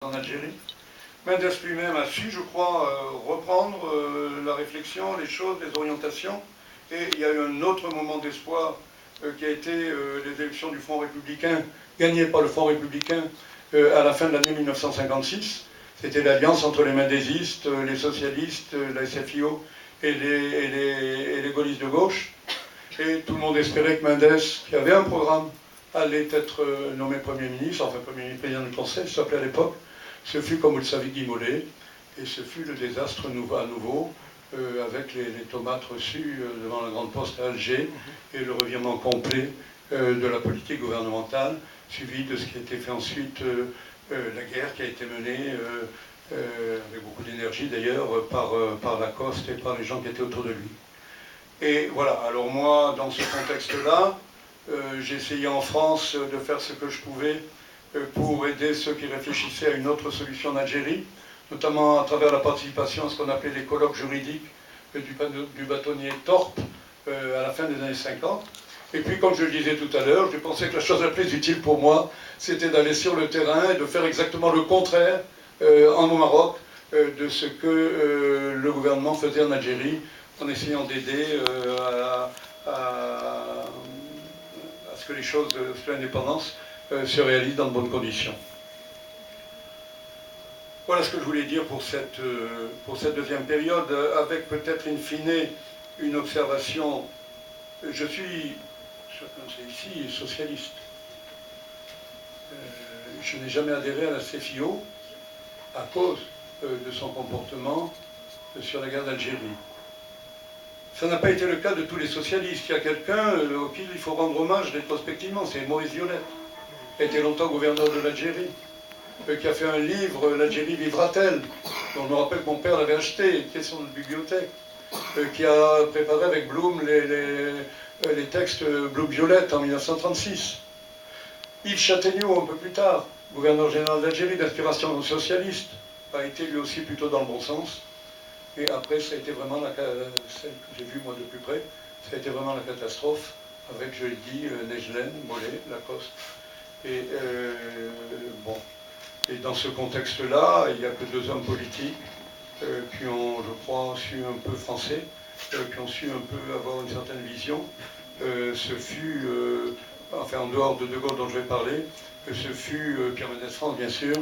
en Algérie. Mendes lui-même a su, je crois, reprendre la réflexion, les choses, les orientations. Et il y a eu un autre moment d'espoir qui a été les élections du Front républicain, gagnées par le Front républicain à la fin de l'année 1956. C'était l'alliance entre les mendésistes, les socialistes, la SFIO et les gaullistes de gauche. Et tout le monde espérait que Mendes, qui avait un programme, allait être nommé Premier ministre, enfin Premier ministre président du Conseil, ça s'appelait à l'époque. Ce fut, comme vous le savez, Guy Mollet, et ce fut le désastre à nouveau, avec les tomates reçues devant la Grande Poste à Alger, et le revirement complet de la politique gouvernementale, suivi de ce qui a été fait ensuite, la guerre qui a été menée, avec beaucoup d'énergie d'ailleurs, par Lacoste et par les gens qui étaient autour de lui. Et voilà, alors moi, dans ce contexte-là, j'ai essayé en France de faire ce que je pouvais pour aider ceux qui réfléchissaient à une autre solution en Algérie, notamment à travers la participation à ce qu'on appelait les colloques juridiques du bâtonnier Torp à la fin des années 50. Et puis, comme je le disais tout à l'heure, je pensais que la chose la plus utile pour moi, c'était d'aller sur le terrain et de faire exactement le contraire au Maroc de ce que le gouvernement faisait en Algérie, en essayant d'aider à ce que les choses, sur l'indépendance, se réalisent dans de bonnes conditions. Voilà ce que je voulais dire pour cette deuxième période, avec peut-être in fine une observation. Je suis, chacun sait ici, socialiste. Je n'ai jamais adhéré à la CFIO à cause de son comportement sur la guerre d'Algérie. Ça n'a pas été le cas de tous les socialistes. Il y a quelqu'un auquel il faut rendre hommage rétrospectivement, c'est Maurice Violette, qui a été longtemps gouverneur de l'Algérie, qui a fait un livre, L'Algérie vivra-t-elle, dont je me rappelle que mon père l'avait acheté, qui est sur notre bibliothèque, qui a préparé avec Blum les textes Blum-Violette en 1936. Yves Châtaigneau, un peu plus tard, gouverneur général d'Algérie, d'inspiration socialiste, a été lui aussi plutôt dans le bon sens. Et après, ça a été vraiment celle que j'ai vue moi de plus près, ça a été vraiment la catastrophe, avec, je l'ai dit, Nejlen, Mollet, Lacoste. Et bon. Et dans ce contexte-là, il n'y a que deux hommes politiques qui ont, je crois, su un peu français, qui ont su un peu avoir une certaine vision. Ce fut, enfin en dehors de De Gaulle dont je vais parler, ce fut Pierre Mendès France, bien sûr,